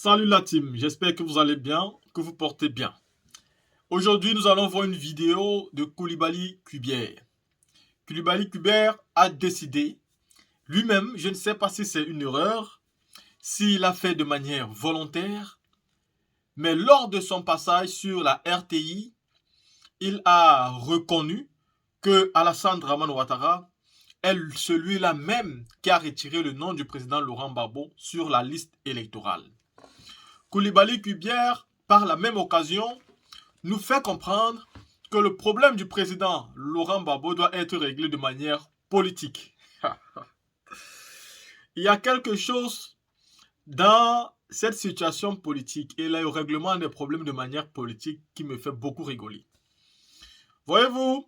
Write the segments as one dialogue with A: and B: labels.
A: Salut la team, j'espère que vous allez bien, que vous portez bien. Aujourd'hui, nous allons voir une vidéo de Koulibaly Kubière. Koulibaly Kubière a décidé, lui-même, je ne sais pas si c'est une erreur, s'il a fait de manière volontaire, mais lors de son passage sur la RTI, il a reconnu que Alassane Dramane Ouattara est celui-là même qui a retiré le nom du président Laurent Gbagbo sur la liste électorale. Koulibaly Kubière, par la même occasion, nous fait comprendre que le problème du président Laurent Gbagbo doit être réglé de manière politique. Il y a quelque chose dans cette situation politique et le règlement des problèmes de manière politique qui me fait beaucoup rigoler. Voyez-vous,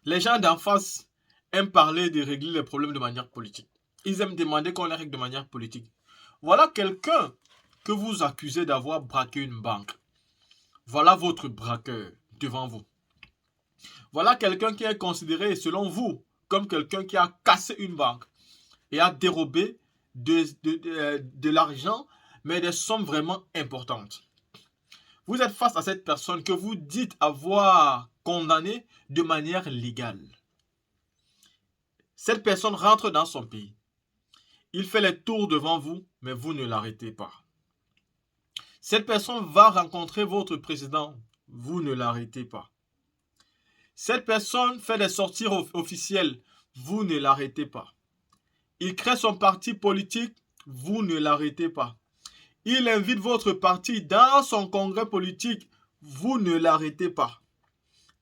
A: les gens d'en face aiment parler de régler les problèmes de manière politique. Ils aiment demander qu'on les règle de manière politique. Voilà quelqu'un que vous accusez d'avoir braqué une banque. Voilà votre braqueur devant vous. Voilà quelqu'un qui est considéré, selon vous, comme quelqu'un qui a cassé une banque et a dérobé de l'argent, mais des sommes vraiment importantes. Vous êtes face à cette personne que vous dites avoir condamnée de manière légale. Cette personne rentre dans son pays. Il fait les tours devant vous, mais vous ne l'arrêtez pas. Cette personne va rencontrer votre président. Vous ne l'arrêtez pas. Cette personne fait des sorties officielles. Vous ne l'arrêtez pas. Il crée son parti politique. Vous ne l'arrêtez pas. Il invite votre parti dans son congrès politique. Vous ne l'arrêtez pas.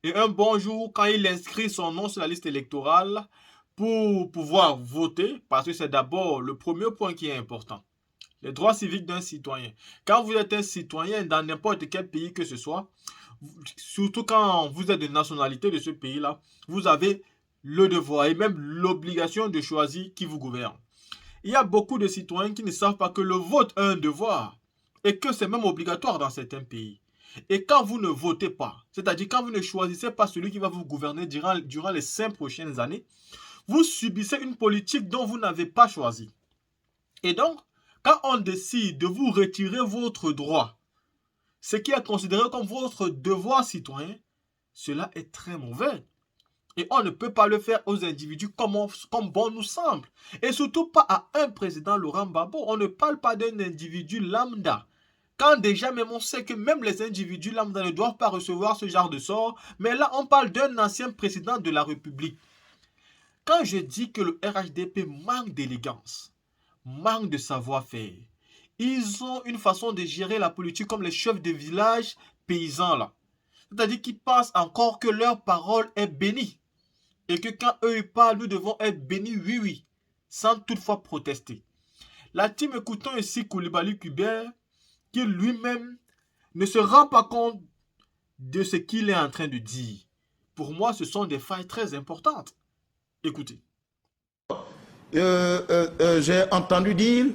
A: Et un bon jour, quand il inscrit son nom sur la liste électorale pour pouvoir voter, parce que c'est d'abord le premier point qui est important. Les droits civiques d'un citoyen. Quand vous êtes un citoyen dans n'importe quel pays que ce soit, surtout quand vous êtes de nationalité de ce pays-là, vous avez le devoir et même l'obligation de choisir qui vous gouverne. Il y a beaucoup de citoyens qui ne savent pas que le vote a un devoir et que c'est même obligatoire dans certains pays. Et quand vous ne votez pas, c'est-à-dire quand vous ne choisissez pas celui qui va vous gouverner durant les 5 prochaines années, vous subissez une politique dont vous n'avez pas choisi. Et donc, quand on décide de vous retirer votre droit, ce qui est considéré comme votre devoir citoyen, cela est très mauvais. Et on ne peut pas le faire aux individus comme bon nous semble. Et surtout pas à un président Laurent Gbagbo. On ne parle pas d'un individu lambda. Quand déjà même on sait que même les individus lambda ne doivent pas recevoir ce genre de sort. Mais là on parle d'un ancien président de la République. Quand je dis que le RHDP manque d'élégance, manque de savoir-faire. Ils ont une façon de gérer la politique comme les chefs de village paysans là. C'est-à-dire qu'ils pensent encore que leur parole est bénie. Et que quand eux ils parlent, nous devons être bénis, oui, oui, sans toutefois protester. La team écoutant ici Koulibaly Kubière, qui lui-même ne se rend pas compte de ce qu'il est en train de dire. Pour moi, ce sont des failles très importantes. Écoutez.
B: J'ai entendu dire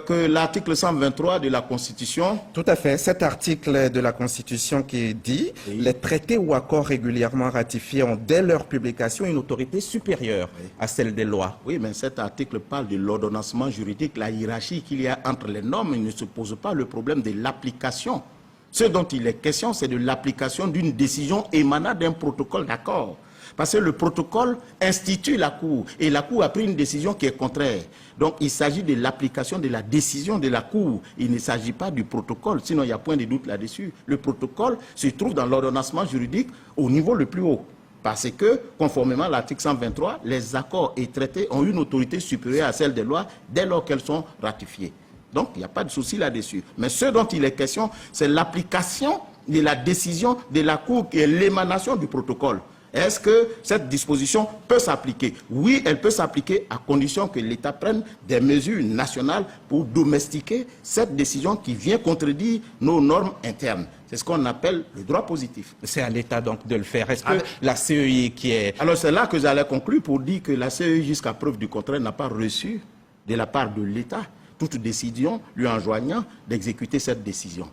B: que l'article 123 de la Constitution...
C: Tout à fait. Cet article de la Constitution qui dit oui. Les traités ou accords régulièrement ratifiés ont dès leur publication une autorité supérieure à celle des lois.
B: Oui, mais cet article parle de l'ordonnancement juridique, la hiérarchie qu'il y a entre les normes. Il ne se pose pas le problème de l'application. Ce dont il est question, c'est de l'application d'une décision émanant d'un protocole d'accord. Parce que le protocole institue la Cour et la Cour a pris une décision qui est contraire. Donc il s'agit de l'application de la décision de la Cour. Il ne s'agit pas du protocole, sinon il n'y a point de doute là-dessus. Le protocole se trouve dans l'ordonnancement juridique au niveau le plus haut. Parce que, conformément à l'article 123, les accords et traités ont une autorité supérieure à celle des lois dès lors qu'elles sont ratifiées. Donc il n'y a pas de souci là-dessus. Mais ce dont il est question, c'est l'application de la décision de la Cour qui est l'émanation du protocole. Est-ce que cette disposition peut s'appliquer? Oui, elle peut s'appliquer à condition que l'État prenne des mesures nationales pour domestiquer cette décision qui vient contredire nos normes internes. C'est ce qu'on appelle le droit positif.
C: C'est à l'État donc de le faire. Est-ce que la CEI qui est...
B: Alors c'est là que j'allais conclure pour dire que la CEI, jusqu'à preuve du contraire, n'a pas reçu de la part de l'État toute décision lui enjoignant d'exécuter cette décision.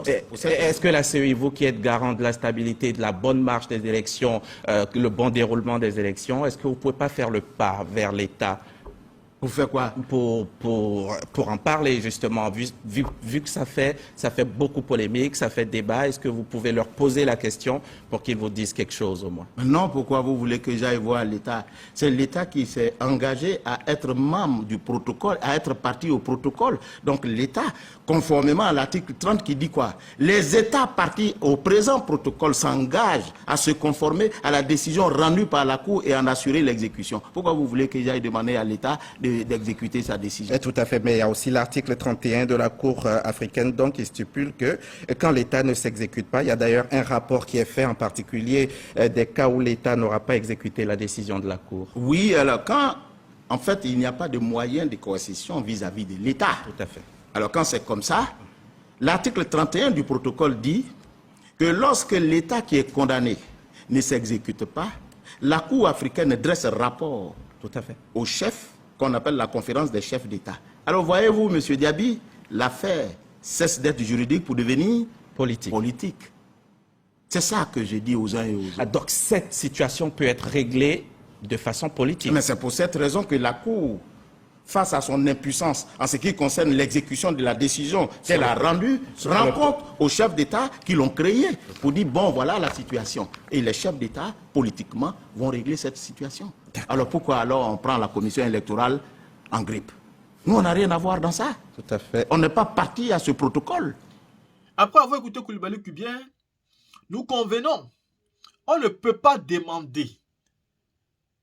C: Est-ce que la CEI, vous qui êtes garant de la stabilité, de la bonne marche des élections, le bon déroulement des élections, est-ce que vous ne pouvez pas faire le pas vers l'État
B: Pour faire quoi?
C: Pour en parler, justement, vu que ça fait beaucoup polémique, ça fait débat, est-ce que vous pouvez leur poser la question pour qu'ils vous disent quelque chose au moins?
B: Non, pourquoi vous voulez que j'aille voir l'État? C'est l'État qui s'est engagé à être membre du protocole, à être partie au protocole. Donc l'État, conformément à l'article 30 qui dit quoi? Les États partis au présent protocole s'engagent à se conformer à la décision rendue par la Cour et en assurer l'exécution. Pourquoi vous voulez que j'aille demander à l'État d'exécuter sa décision?
C: Tout à fait, mais il y a aussi l'article 31 de la Cour africaine donc, qui stipule que quand l'État ne s'exécute pas, il y a d'ailleurs un rapport qui est fait en particulier des cas où l'État n'aura pas exécuté la décision de la Cour.
B: Oui, alors quand, en fait, il n'y a pas de moyen de coercition vis-à-vis de l'État.
C: Tout à fait.
B: Alors quand c'est comme ça, l'article 31 du protocole dit que lorsque l'État qui est condamné ne s'exécute pas, la Cour africaine dresse rapport
C: Tout à fait.
B: au chef qu'on appelle la conférence des chefs d'État. Alors voyez-vous, M. Diaby, l'affaire cesse d'être juridique pour devenir politique. C'est ça que j'ai dit aux uns et aux autres.
C: Donc cette situation peut être réglée de façon politique.
B: Mais c'est pour cette raison que la Cour, face à son impuissance en ce qui concerne l'exécution de la décision qu'elle a rendue, rend compte aux chefs d'État qui l'ont créée pour dire, bon, voilà la situation. Et les chefs d'État, politiquement, vont régler cette situation. Alors pourquoi alors on prend la commission électorale en grippe? Nous, on n'a rien à voir dans ça.
C: Tout à fait.
B: On n'est pas parti à ce protocole.
A: Après avoir écouté Coulibaly Kubien, nous convenons, on ne peut pas demander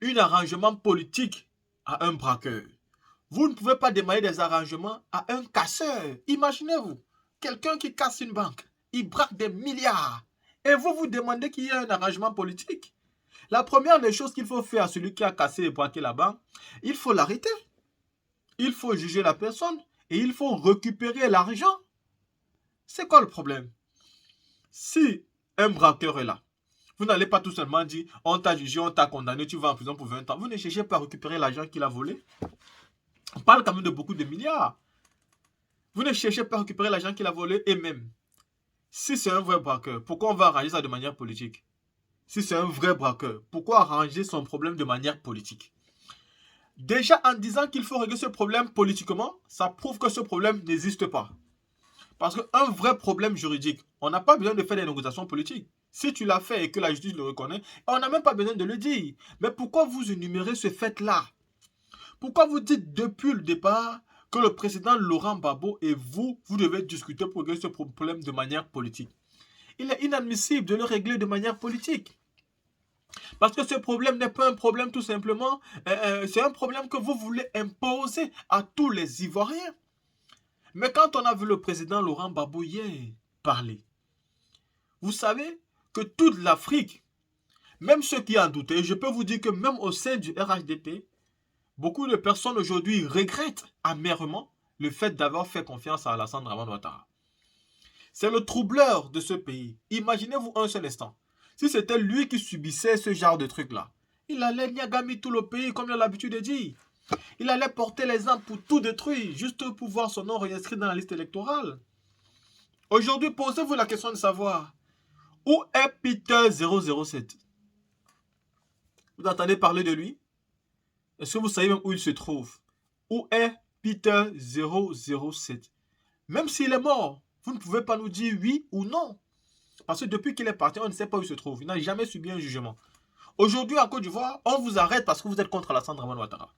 A: un arrangement politique à un braqueur. Vous ne pouvez pas demander des arrangements à un casseur. Imaginez-vous, quelqu'un qui casse une banque, il braque des milliards. Et vous vous demandez qu'il y ait un arrangement politique. La première des choses qu'il faut faire à celui qui a cassé et braqué la banque, il faut l'arrêter. Il faut juger la personne et il faut récupérer l'argent. C'est quoi le problème? Si un braqueur est là, vous n'allez pas tout seulement dire on t'a jugé, on t'a condamné, tu vas en prison pour 20 ans. Vous ne cherchez pas à récupérer l'argent qu'il a volé. On parle quand même de beaucoup de milliards. Vous ne cherchez pas à récupérer l'argent qu'il a volé et même, si c'est un vrai braqueur, pourquoi on va arranger ça de manière politique? Si c'est un vrai braqueur, pourquoi arranger son problème de manière politique? Déjà en disant qu'il faut régler ce problème politiquement, ça prouve que ce problème n'existe pas. Parce qu'un vrai problème juridique, on n'a pas besoin de faire des négociations politiques. Si tu l'as fait et que la justice le reconnaît, on n'a même pas besoin de le dire. Mais pourquoi vous énumérez ce fait-là? Pourquoi vous dites depuis le départ que le président Laurent Gbagbo et vous devez discuter pour régler ce problème de manière politique? Il est inadmissible de le régler de manière politique. Parce que ce problème n'est pas un problème tout simplement, c'est un problème que vous voulez imposer à tous les Ivoiriens. Mais quand on a vu le président Laurent Gbagbo hier parler, vous savez que toute l'Afrique, même ceux qui en doutaient, je peux vous dire que même au sein du RHDP, beaucoup de personnes aujourd'hui regrettent amèrement le fait d'avoir fait confiance à Alassane Dramane Ouattara. C'est le troubleur de ce pays. Imaginez-vous un seul instant. Si c'était lui qui subissait ce genre de truc-là, il allait niagami tout le pays comme il a l'habitude de dire. Il allait porter les armes pour tout détruire, juste pour voir son nom réinscrit dans la liste électorale. Aujourd'hui, posez-vous la question de savoir où est Peter 007? Vous entendez parler de lui? Est-ce que vous savez même où il se trouve? Où est Peter 007? Même s'il est mort, vous ne pouvez pas nous dire oui ou non. Parce que depuis qu'il est parti, on ne sait pas où il se trouve. Il n'a jamais subi un jugement. Aujourd'hui, en Côte d'Ivoire, on vous arrête parce que vous êtes contre Alassane Dramane Ouattara.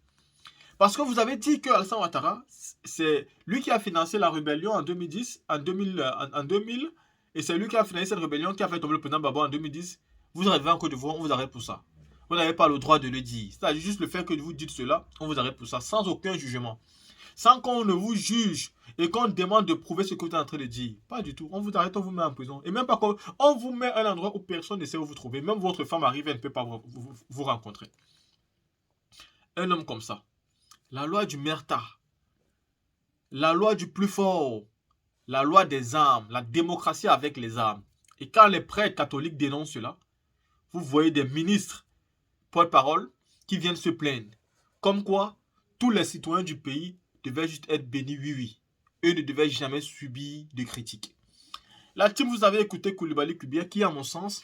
A: Parce que vous avez dit que Alassane Ouattara, c'est lui qui a financé la rébellion en 2010, en 2000, et c'est lui qui a financé cette rébellion qui a fait tomber le président Gbagbo en 2010. Vous arrivez en Côte d'Ivoire, on vous arrête pour ça. Vous n'avez pas le droit de le dire. C'est juste le fait que vous dites cela, on vous arrête pour ça, sans aucun jugement. Sans qu'on ne vous juge et qu'on demande de prouver ce que vous êtes en train de dire. Pas du tout. On vous arrête, on vous met en prison. Et même pas qu'on on vous met à un endroit où personne ne sait où vous trouver. Même votre femme arrive, elle ne peut pas vous rencontrer. Un homme comme ça. La loi du Merta. La loi du plus fort. La loi des armes. La démocratie avec les armes. Et quand les prêtres catholiques dénoncent cela, vous voyez des ministres, porte-parole, qui viennent se plaindre. Comme quoi, tous les citoyens du pays devaient juste être bénis, oui. Eux ne devaient jamais subir de critiques. La team, vous avez écouté Coulibaly Kubien, qui, à mon sens,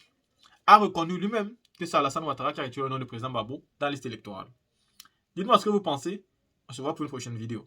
A: a reconnu lui-même que c'est Alassane Ouattara qui a retiré le nom du président Gbagbo dans la liste électorale. Dites-moi ce que vous pensez On se voit pour une prochaine vidéo.